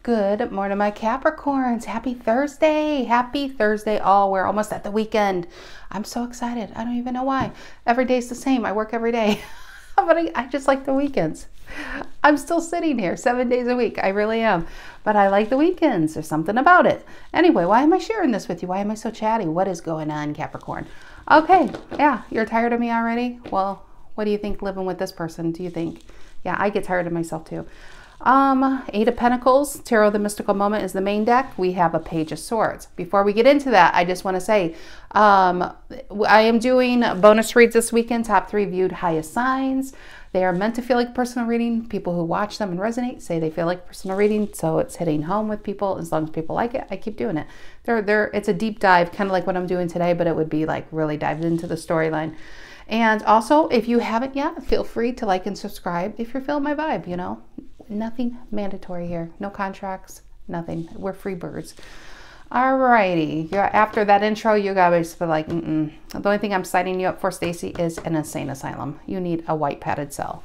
Good morning, my Capricorns. Happy Thursday. Happy Thursday all. We're almost at the weekend. I'm so excited. I don't even know why. Every day's the same. I work every day. But I just like the weekends. I'm still sitting here 7 days a week. I really am. But I like the weekends. There's something about it. Anyway, why am I sharing this with you? Why am I so chatty? What is going on, Capricorn? Okay. Yeah, you're tired of me already? Well, what do you think living with this person? Do you think? Yeah, I get tired of myself too. Eight of Pentacles, Tarot, the Mystical Moment is the main deck. We have a Page of Swords. Before we get into that, I just want to say, I am doing bonus reads this weekend, top 3 viewed highest signs. They are meant to feel like personal reading. People who watch them and resonate say they feel like personal reading, so it's hitting home with people. As long as people like it, I keep doing it. It's a deep dive, kind of like what I'm doing today, but it would be like really dived into the storyline. And also, if you haven't yet, feel free to like and subscribe if you're feeling my vibe, you know. Nothing mandatory here. No contracts, nothing. We're free birds. Alrighty. After that intro, you guys be like, The only thing I'm signing you up for, Stacy, is an insane asylum. You need a white padded cell.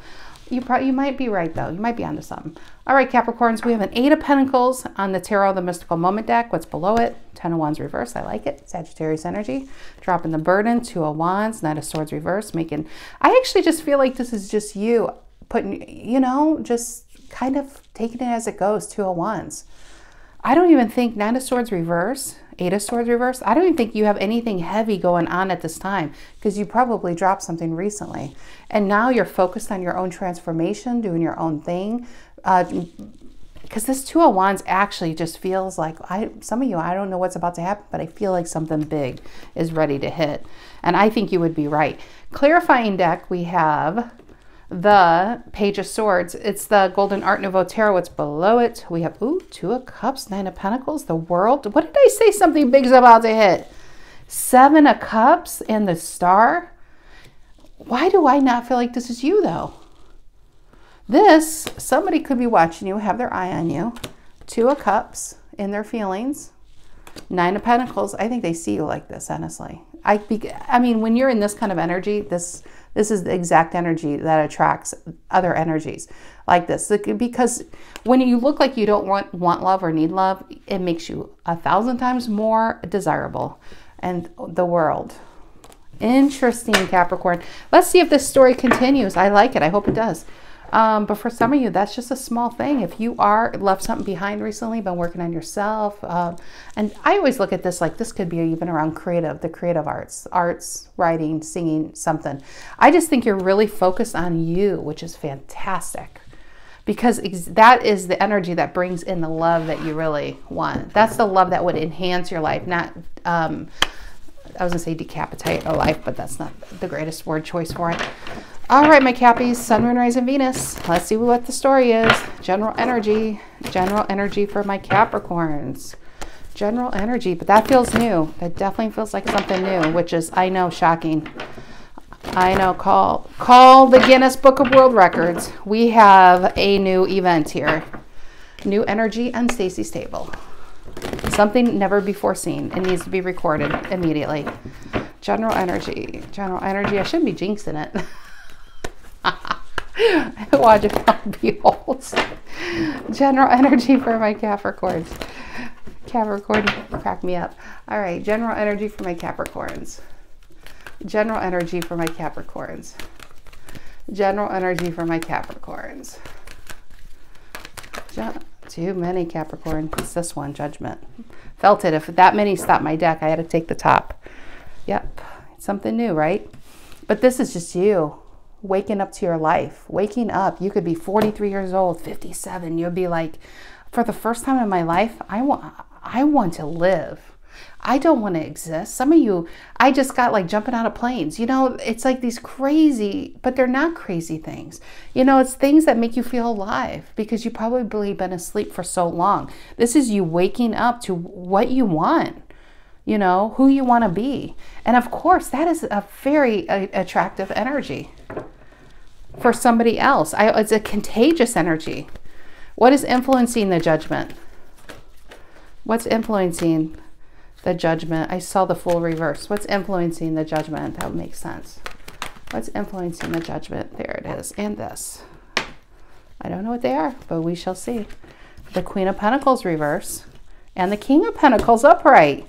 You might be right, though. You might be onto something. All right, Capricorns, we have an 8 of Pentacles on the Tarot, the Mystical Moment deck. What's below it? 10 of Wands reverse. I like it. Sagittarius energy. Dropping the burden. 2 of Wands. Knight of Swords reverse. I actually just feel like this is just you putting, just kind of taking it as it goes. 2 of Wands. I don't even think Knight of Swords reverse, 8 of Swords reverse. I don't even think you have anything heavy going on at this time because you probably dropped something recently. And now you're focused on your own transformation, doing your own thing. Because this 2 of Wands actually just feels like, some of you, I don't know what's about to happen, but I feel like something big is ready to hit. And I think you would be right. Clarifying deck, we have the Page of Swords. It's the Golden Art Nouveau Tarot. What's below it? We have, 2 of Cups, 9 of Pentacles, the World. What did I say? Something big's about to hit. 7 of Cups and the Star. Why do I not feel like this is you, though? Somebody could be watching you, have their eye on you. 2 of Cups in their feelings. 9 of Pentacles. I think they see you like this, honestly. I mean, when you're in this kind of energy, this is the exact energy that attracts other energies like this. Because when you look like you don't want love or need love, it makes you 1,000 times more desirable. And the World. Interesting, Capricorn. Let's see if this story continues. I like it. I hope it does. But for some of you, that's just a small thing. If you left something behind recently, been working on yourself. And I always look at this like this could be even around the creative arts, writing, singing, something. I just think you're really focused on you, which is fantastic. Because that is the energy that brings in the love that you really want. That's the love that would enhance your life, not, I was gonna say decapitate a life, but that's not the greatest word choice for it. All right, my Cappies, Sun, Moon, Rising, Venus. Let's see what the story is. General energy for my Capricorns. General energy, but that feels new. That definitely feels like something new, which is, I know, shocking. I know, call the Guinness Book of World Records. We have a new event here. New energy on Stacy's table. Something never before seen. It needs to be recorded immediately. General energy. I shouldn't be jinxing it. Watch it, behold. General energy for my Capricorns. Capricorn, crack me up. All right, general energy for my Capricorns. General energy for my Capricorns. General energy for my Capricorns. Too many Capricorn. It's this one, Judgment. Felt it. If that many stopped my deck, I had to take the top. Yep, something new, right? But this is just you. Waking up to your life, waking up. You could be 43 years old, 57. You'll be like, for the first time in my life, I want to live. I don't want to exist. Some of you, I just got like jumping out of planes. It's like these crazy, but they're not crazy things. It's things that make you feel alive because you've probably been asleep for so long. This is you waking up to what you want. Who you want to be. And of course, that is a very attractive energy for somebody else. It's a contagious energy. What is influencing the Judgment? What's influencing the Judgment? I saw the Fool reverse. What's influencing the Judgment? That would make sense. What's influencing the Judgment? There it is. And this. I don't know what they are, but we shall see. the Queen of Pentacles reverse, and the King of Pentacles upright.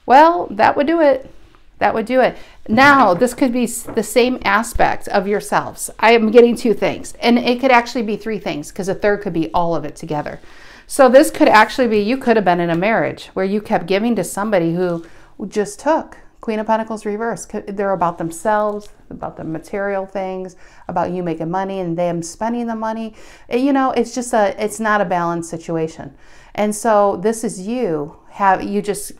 Well, that would do it. That would do it. Now, this could be the same aspect of yourselves. I am getting two things, and it could actually be three things, because a third could be all of it together. So this could actually be, you could have been in a marriage where you kept giving to somebody who just took. Queen of Pentacles reverse. They're about themselves, about the material things, about you making money and them spending the money. You know, it's just it's not a balanced situation. And so this is you just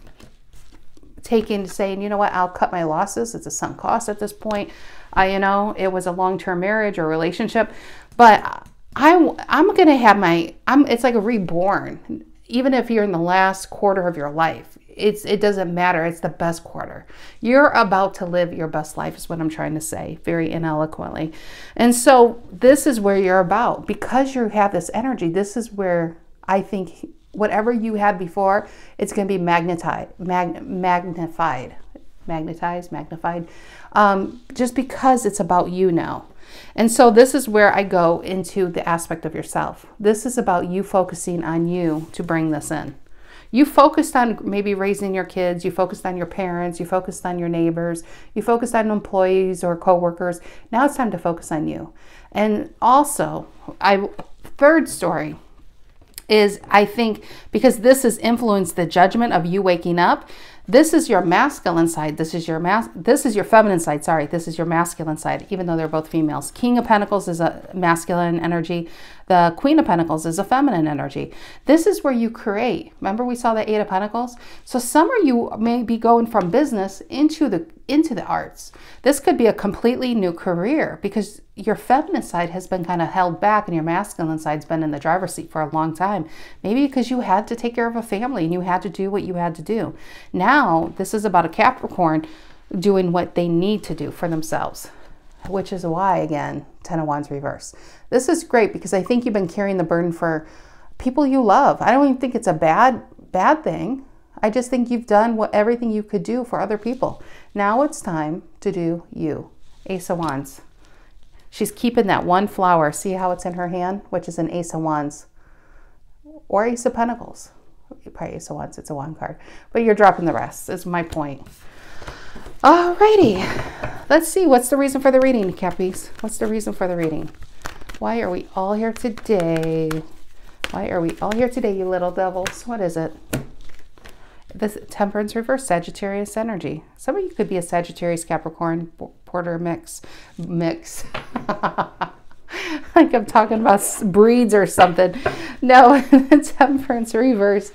taking, saying, you know what, I'll cut my losses. It's a sunk cost at this point. You know, it was a long-term marriage or relationship, but I'm going to have it's like a reborn. Even if you're in the last quarter of your life, it doesn't matter. It's the best quarter. You're about to live your best life is what I'm trying to say, very ineloquently. And so this is where you're about. Because you have this energy, this is where I think whatever you had before, it's going to be magnified, just because it's about you now. And so this is where I go into the aspect of yourself. This is about you focusing on you to bring this in. You focused on maybe raising your kids, you focused on your parents, you focused on your neighbors, you focused on employees or coworkers. Now it's time to focus on you. And also, third story is, I think, because this has influenced the judgment of you waking up, this is your masculine side. This is your feminine side. Sorry, this is your masculine side, even though they're both females. King of Pentacles is a masculine energy. The Queen of Pentacles is a feminine energy. This is where you create. Remember we saw the Eight of Pentacles? So some of you may be going from business into the arts. This could be a completely new career because your feminine side has been kind of held back and your masculine side's been in the driver's seat for a long time. Maybe because you had to take care of a family and you had to do what you had to do. Now, this is about a Capricorn doing what they need to do for themselves, which is why, again, Ten of Wands reverse. This is great because I think you've been carrying the burden for people you love. I don't even think it's a bad thing. I just think you've done everything you could do for other people. Now it's time to do you. Ace of Wands. She's keeping that one flower. See how it's in her hand, which is an Ace of Wands or Ace of Pentacles. Probably Ace of Wands. It's a wand card, but you're dropping the rest is my point. Alrighty, let's see. What's the reason for the reading, Cappies? What's the reason for the reading? Why are we all here today? Why are we all here today, you little devils? What is it? This Temperance Reverse, Sagittarius energy. Some of you could be a Sagittarius Capricorn Porter mix. Like I'm talking about breeds or something. No, Temperance Reverse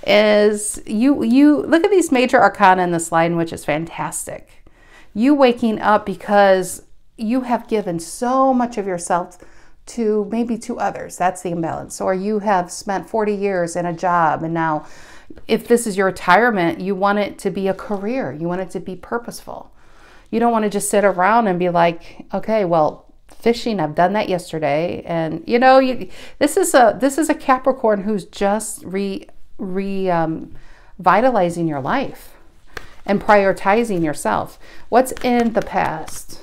is you look at these major arcana in this line, which is fantastic. You waking up because you have given so much of yourself to maybe to others. That's the imbalance. Or you have spent 40 years in a job, and now if this is your retirement, you want it to be a career. You want it to be purposeful. You don't want to just sit around and be like, okay, well, fishing, I've done that yesterday. And you know, this is a Capricorn who's just revitalizing your life and prioritizing yourself. What's in the past?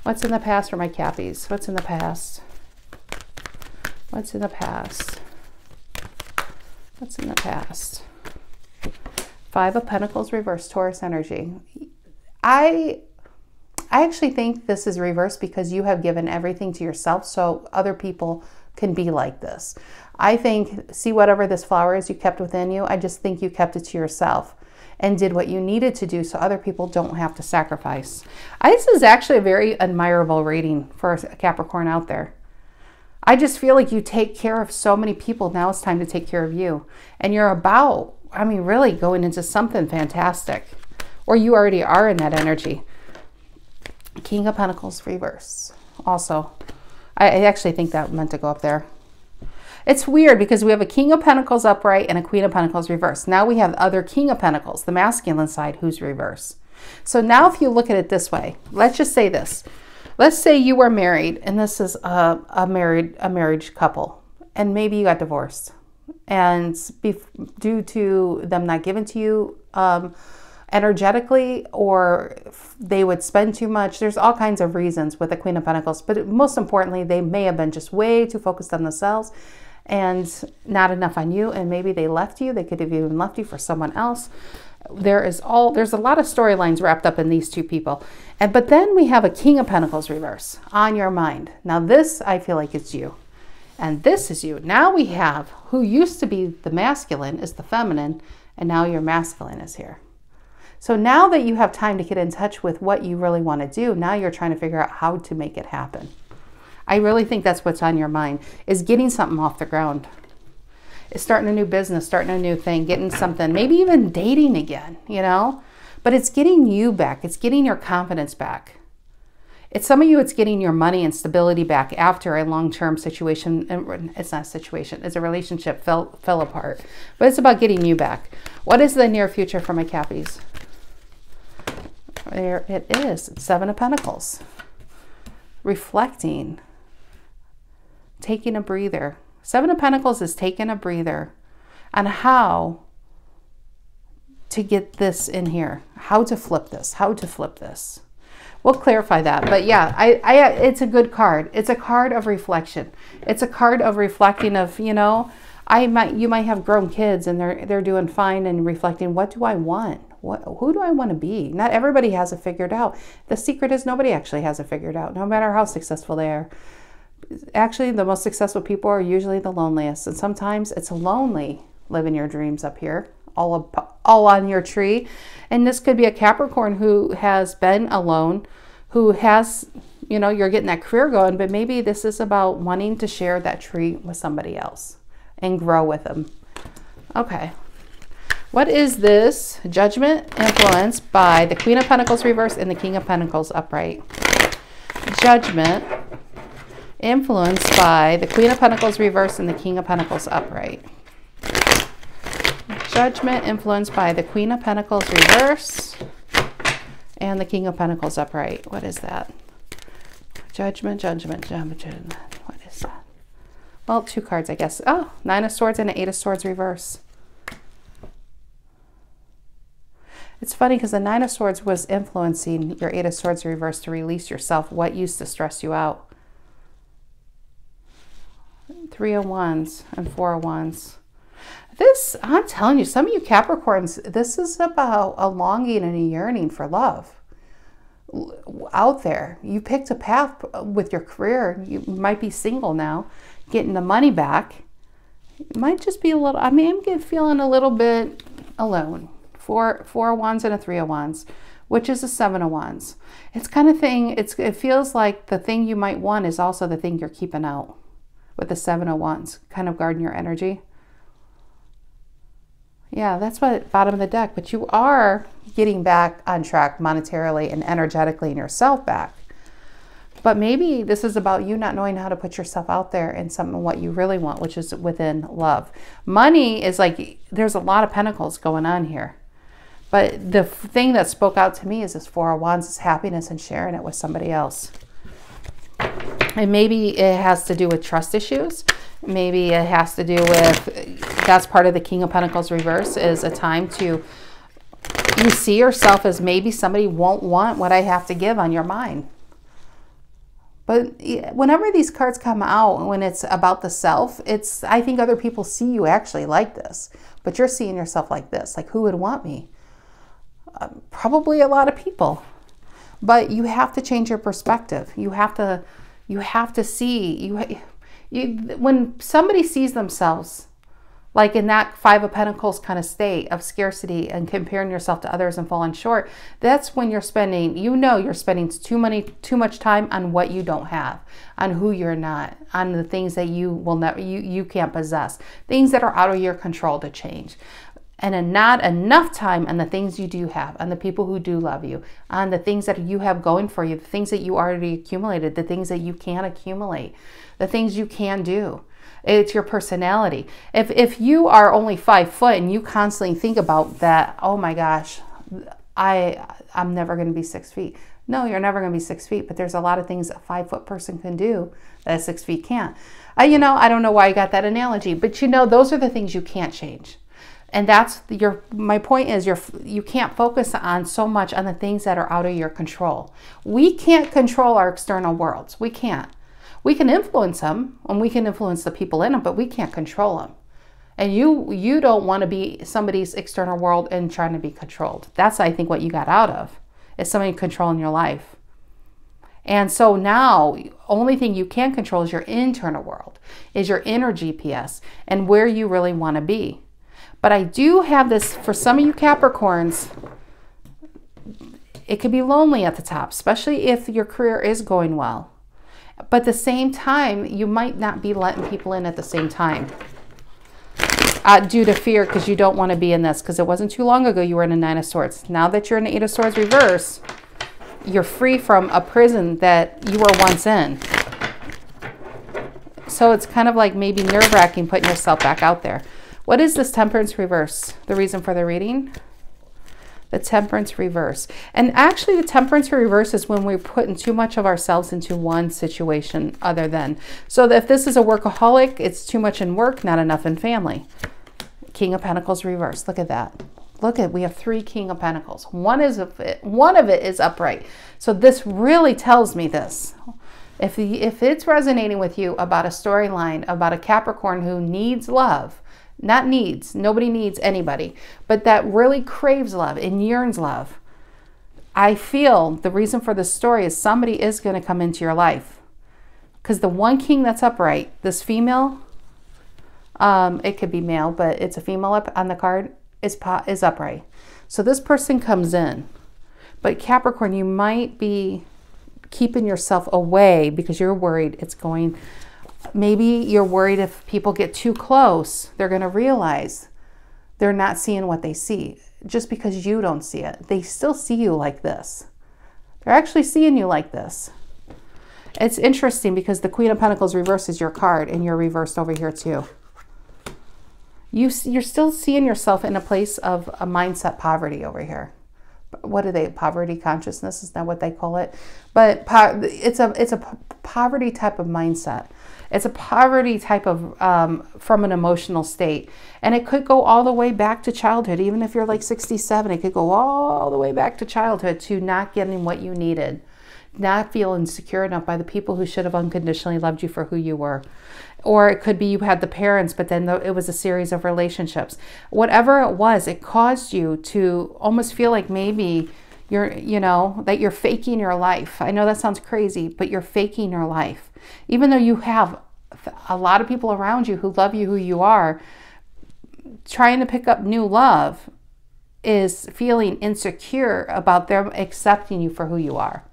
What's in the past for my Cappies? What's in the past? What's in the past? What's in the past? Five of Pentacles reverse, Taurus energy. I actually think this is reversed because you have given everything to yourself so other people can be like this. I think, see whatever this flower is you kept within you, I just think you kept it to yourself and did what you needed to do so other people don't have to sacrifice. This is actually a very admirable reading for a Capricorn out there. I just feel like you take care of so many people. Now it's time to take care of you. And you're about, I mean, really going into something fantastic. Or you already are in that energy. King of Pentacles reverse. Also, I actually think that meant to go up there. It's weird because we have a King of Pentacles upright and a Queen of Pentacles reverse. Now we have other King of Pentacles, the masculine side, who's reverse. So now if you look at it this way, let's just say this. Let's say you were married and this is a marriage couple and maybe you got divorced. And due to them not giving to you energetically, or they would spend too much. There's all kinds of reasons with the Queen of Pentacles, but most importantly, they may have been just way too focused on themselves and not enough on you, and maybe they left you. They could have even left you for someone else. There's a lot of storylines wrapped up in these two people. But then we have a King of Pentacles reverse on your mind. Now this, I feel like it's you. And this is you. Now we have who used to be the masculine is the feminine, and now your masculine is here. So now that you have time to get in touch with what you really want to do, now you're trying to figure out how to make it happen. I really think that's what's on your mind, is getting something off the ground. It's starting a new business, starting a new thing, getting something, maybe even dating again, you know? But it's getting you back. It's getting your confidence back. It's some of you, it's getting your money and stability back after a long-term situation. And it's not a situation, it's a relationship fell apart. But it's about getting you back. What is the near future for my Cappies? There it is. It's Seven of Pentacles. Reflecting. Taking a breather. Seven of Pentacles is taking a breather on how to get this in here. How to flip this. How to flip this. We'll clarify that. But yeah, it's a good card. It's a card of reflection. It's a card of reflecting of, you know, you might have grown kids and they're doing fine and reflecting, what do I want? Who do I want to be? Not everybody has it figured out. The secret is nobody actually has it figured out, no matter how successful they are. Actually, the most successful people are usually the loneliest. And sometimes it's lonely living your dreams up here, all on your tree. And this could be a Capricorn who has been alone, who has, you know, you're getting that career going, but maybe this is about wanting to share that tree with somebody else and grow with them. Okay. What is this? Judgment influenced by the Queen of Pentacles reverse and the King of Pentacles upright. Judgment influenced by the Queen of Pentacles reverse and the King of Pentacles upright. Judgment influenced by the Queen of Pentacles reverse and the King of Pentacles upright. What is that? Judgment. What is that? Well, two cards, I guess. Oh, Nine of Swords and an Eight of Swords reverse. It's funny because the Nine of Swords was influencing your Eight of Swords reverse to release yourself, what used to stress you out. Three of Wands and Four of Wands. This, I'm telling you, some of you Capricorns, this is about a longing and a yearning for love out there. You picked a path with your career. You might be single now, getting the money back. It might just be a little, I mean, I'm feeling a little bit alone. Four of Wands and a Three of Wands, which is a Seven of Wands. It's kind of thing, it feels like the thing you might want is also the thing you're keeping out with the Seven of Wands, kind of guarding your energy. Yeah, that's what bottom of the deck, but you are getting back on track monetarily and energetically in yourself back. But maybe this is about you not knowing how to put yourself out there in something what you really want, which is within love. Money is like, there's a lot of pentacles going on here. But the thing that spoke out to me is this Four of Wands is happiness and sharing it with somebody else. And maybe it has to do with trust issues. Maybe it has to do with, that's part of the King of Pentacles reverse, is a time to, you see yourself as maybe somebody won't want what I have to give on your mind. But whenever these cards come out, when it's about the self, it's, I think other people see you actually like this, but you're seeing yourself like this, like who would want me? Probably a lot of people. But you have to change your perspective. You have to see, when somebody sees themselves like in that Five of Pentacles kind of state of scarcity and comparing yourself to others and falling short, that's when you're spending, you're spending too much time on what you don't have, on who you're not, on the things that you will never, you can't possess, things that are out of your control to change. And not enough time on the things you do have, on the people who do love you, on the things that you have going for you, the things that you already accumulated, the things that you can accumulate, the things you can do. It's your personality. If you are only 5 foot and you constantly think about that, oh my gosh, I'm never going to be 6 feet. No, you're never going to be 6 feet, but there's a lot of things a 5 foot person can do that a 6 feet can't. I don't know why I got that analogy, but those are the things you can't change. And that's my point is you can't focus on so much on the things that are out of your control. We can't control our external worlds. We can't. We can influence them, and we can influence the people in them, but we can't control them. And you don't want to be somebody's external world and trying to be controlled. That's, I think, what you got out of, is somebody controlling your life. And so now, only thing you can control is your internal world, is your inner GPS, and where you really want to be. But I do have this, for some of you Capricorns, it could be lonely at the top, especially if your career is going well. But at the same time, you might not be letting people in at the same time. Due to fear, because you don't want to be in this, because it wasn't too long ago you were in a Nine of Swords. Now that you're in the Eight of Swords reverse, you're free from a prison that you were once in. So it's kind of like maybe nerve-wracking putting yourself back out there. What is this Temperance Reverse? The reason for the reading? The Temperance Reverse. And actually the Temperance Reverse is when we're putting too much of ourselves into one situation other than. So if this is a workaholic, it's too much in work, not enough in family. King of Pentacles reverse. Look at that. Look at, we have 3 King of Pentacles. One of it is upright. So this really tells me this. If it's resonating with you about a storyline, about a Capricorn who needs love, not needs, nobody needs anybody, but that really craves love and yearns love, I feel the reason for this story is somebody is going to come into your life. Because the one king that's upright, this female, it could be male, but it's a female up on the card, is upright. So this person comes in. But Capricorn, you might be keeping yourself away because you're worried it's going... Maybe you're worried if people get too close, they're going to realize they're not seeing what they see. Just because you don't see it. They still see you like this. They're actually seeing you like this. It's interesting because the Queen of Pentacles reverse is your card, and you're reversed over here too. You're still seeing yourself in a place of a mindset poverty over here. What are they? Poverty consciousness? Is that what they call it? But it's a poverty type of mindset. It's a poverty type of, from an emotional state. And it could go all the way back to childhood. Even if you're like 67, it could go all the way back to childhood, to not getting what you needed. Not feeling secure enough by the people who should have unconditionally loved you for who you were. Or it could be you had the parents, but then it was a series of relationships. Whatever it was, it caused you to almost feel like maybe you're, that you're faking your life. I know that sounds crazy, but you're faking your life. Even though you have a lot of people around you who love you who you are, trying to pick up new love is feeling insecure about them accepting you for who you are.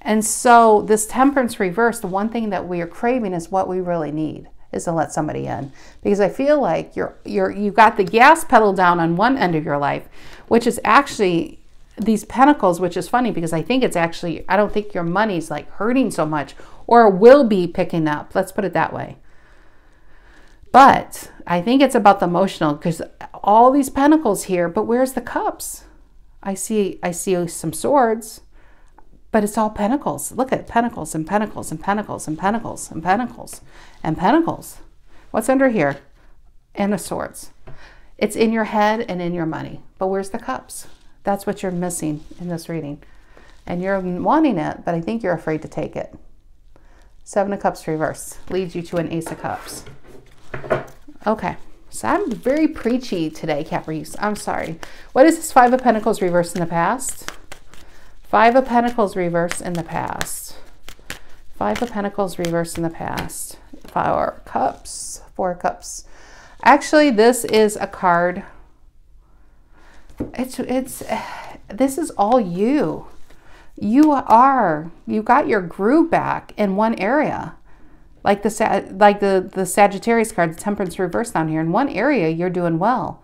And so this Temperance reverse, the one thing that we are craving is what we really need, is to let somebody in. Because I feel like you got the gas pedal down on one end of your life, which is actually these pentacles, which is funny because I think it's actually, I don't think your money's like hurting so much, or will be picking up. Let's put it that way. But I think it's about the emotional, because all these pentacles here, but where's the cups? I see some swords. But it's all pentacles. Look at pentacles and pentacles and pentacles and pentacles and pentacles and pentacles. What's under here? And of swords. It's in your head and in your money. But where's the cups? That's what you're missing in this reading. And you're wanting it, but I think you're afraid to take it. Seven of Cups reverse leads you to an Ace of Cups. Okay. So I'm very preachy today, Capris. I'm sorry. What is this Five of Pentacles reverse in the past? Five of Pentacles reverse in the past. Five of Pentacles reverse in the past. Four Cups. Four Cups. Actually, this is a card. This is all you. You got your groove back in one area. Like the Sagittarius card, the Temperance reverse down here. In one area, you're doing well.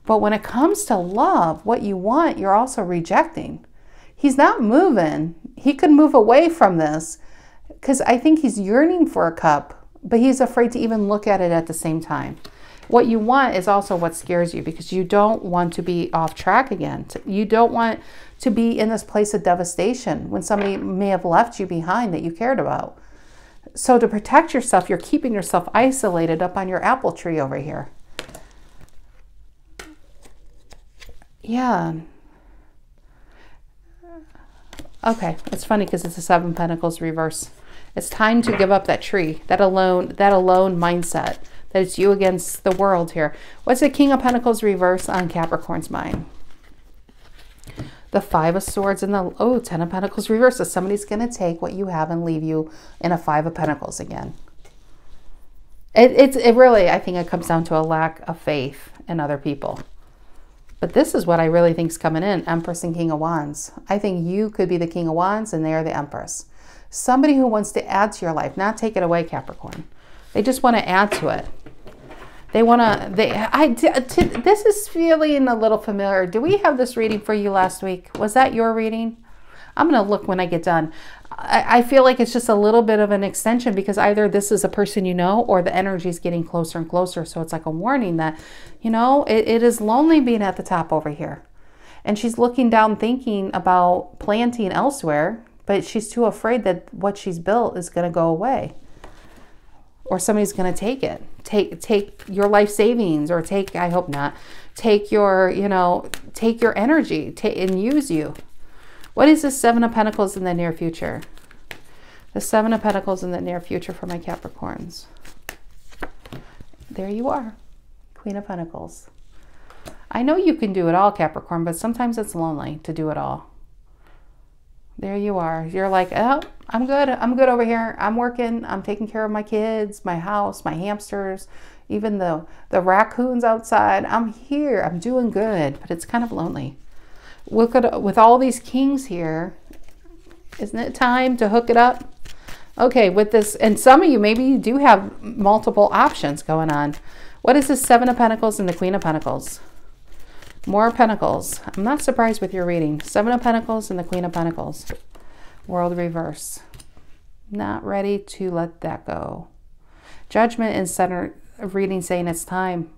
But when it comes to love, what you want, you're also rejecting. He's not moving. He could move away from this because I think he's yearning for a cup, but he's afraid to even look at it at the same time. What you want is also what scares you, because you don't want to be off track again. You don't want to be in this place of devastation when somebody may have left you behind that you cared about. So to protect yourself, you're keeping yourself isolated up on your apple tree over here. Yeah. Okay, it's funny because it's a Seven of Pentacles reverse. It's time to give up that tree, that alone mindset, that it's you against the world here. What's the King of Pentacles reverse on Capricorn's mind? The Five of Swords and the, Ten of Pentacles reverse. So somebody's going to take what you have and leave you in a Five of Pentacles again. It really, I think it comes down to a lack of faith in other people. But this is what I really think is coming in, Empress and King of Wands. I think you could be the King of Wands and they are the Empress. Somebody who wants to add to your life, not take it away, Capricorn. They just want to add to it. They want to, this is feeling a little familiar. Do we have this reading for you last week? Was that your reading? I'm going to look when I get done. I feel like it's just a little bit of an extension because either this is a person you know or the energy is getting closer and closer. So it's like a warning that, you know, it is lonely being at the top over here. And she's looking down thinking about planting elsewhere, but she's too afraid that what she's built is going to go away. Or somebody's going to take it. Take your life savings, or take, I hope not, take your, you know, take your energy and use you. What is the Seven of Pentacles in the near future? The Seven of Pentacles in the near future for my Capricorns. There you are, Queen of Pentacles. I know you can do it all, Capricorn, but sometimes it's lonely to do it all. There you are. You're like, oh, I'm good. I'm good over here. I'm working. I'm taking care of my kids, my house, my hamsters, even the raccoons outside. I'm here. I'm doing good, but it's kind of lonely. Look at, with all these kings here, isn't it time to hook it up? Okay, with this, and some of you, maybe you do have multiple options going on. What is the Seven of Pentacles and the Queen of Pentacles? More Pentacles. I'm not surprised with your reading. Seven of Pentacles and the Queen of Pentacles. World reverse. Not ready to let that go. Judgment in center of reading saying it's time.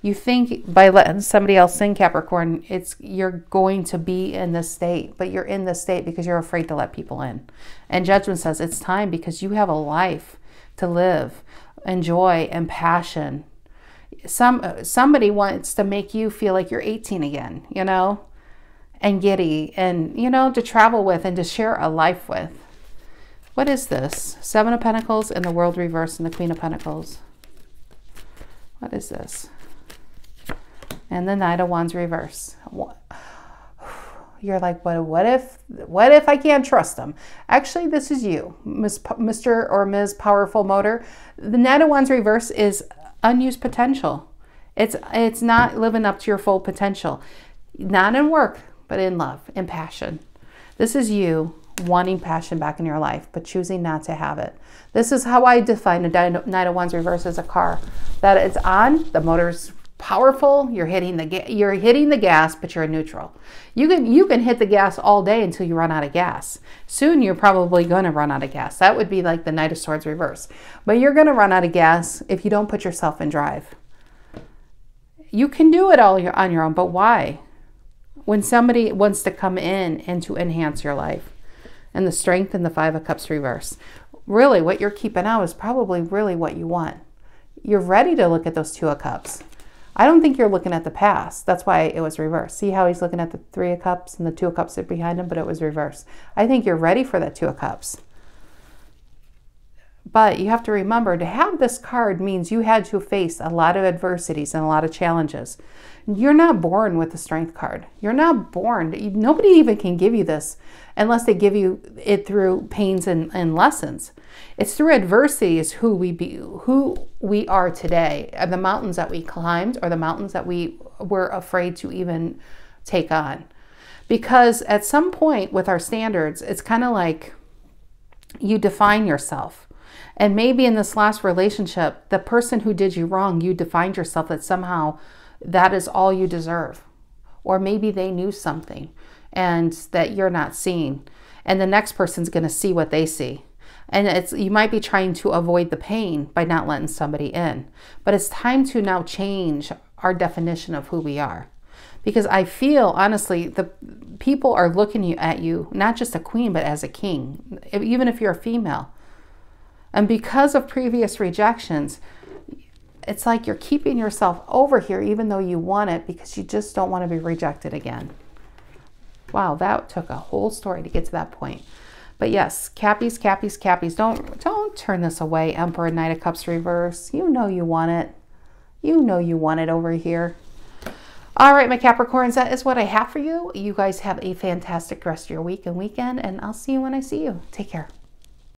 You think by letting somebody else sing, Capricorn, you're going to be in this state, but you're in this state because you're afraid to let people in. And Judgment says it's time because you have a life to live, and joy and passion. Somebody wants to make you feel like you're 18 again, you know, and giddy, and, you know, to travel with and to share a life with. What is this? Seven of Pentacles and the World reverse and the Queen of Pentacles. What is this? And the Knight of Wands reverse. You're like, what if I can't trust them? Actually, this is you, Mr. or Ms. Powerful Motor. The Knight of Wands reverse is unused potential. It's not living up to your full potential. Not in work, but in love, in passion. This is you wanting passion back in your life, but choosing not to have it. This is how I define a Knight of Wands reverse as a car. That it's on, the motor's powerful, you're hitting the gas, but you're in neutral. You can hit the gas all day until you run out of gas. Soon you're probably going to run out of gas. That would be like the Knight of Swords reverse. But you're going to run out of gas if you don't put yourself in drive. You can do it all on your own, but why? When somebody wants to come in and to enhance your life. And the Strength and the Five of Cups reverse. Really, what you're keeping out is probably really what you want. You're ready to look at those Two of Cups. I don't think you're looking at the past. That's why it was reversed. See how he's looking at the Three of Cups and the Two of Cups are behind him, but it was reversed. I think you're ready for that Two of Cups. But you have to remember, to have this card means you had to face a lot of adversities and a lot of challenges. You're not born with the Strength card. You're not born. Nobody even can give you this unless they give you it through pains and lessons. It's through adversity is who we are today. The mountains that we climbed or the mountains that we were afraid to even take on. Because at some point with our standards, it's kind of like you define yourself. And maybe in this last relationship, the person who did you wrong, you defined yourself that somehow that is all you deserve. Or maybe they knew something and that you're not seeing. And the next person's going to see what they see. And you might be trying to avoid the pain by not letting somebody in. But it's time to now change our definition of who we are. Because I feel, honestly, the people are looking at you, not just a queen, but as a king, even if you're a female. And because of previous rejections, it's like you're keeping yourself over here even though you want it because you just don't want to be rejected again. Wow, that took a whole story to get to that point. But yes, Cappies, Cappies, Cappies. Don't turn this away. Emperor, Knight of Cups reverse. You know you want it. You know you want it over here. All right, my Capricorns, that is what I have for you. You guys have a fantastic rest of your week and weekend, and I'll see you when I see you. Take care.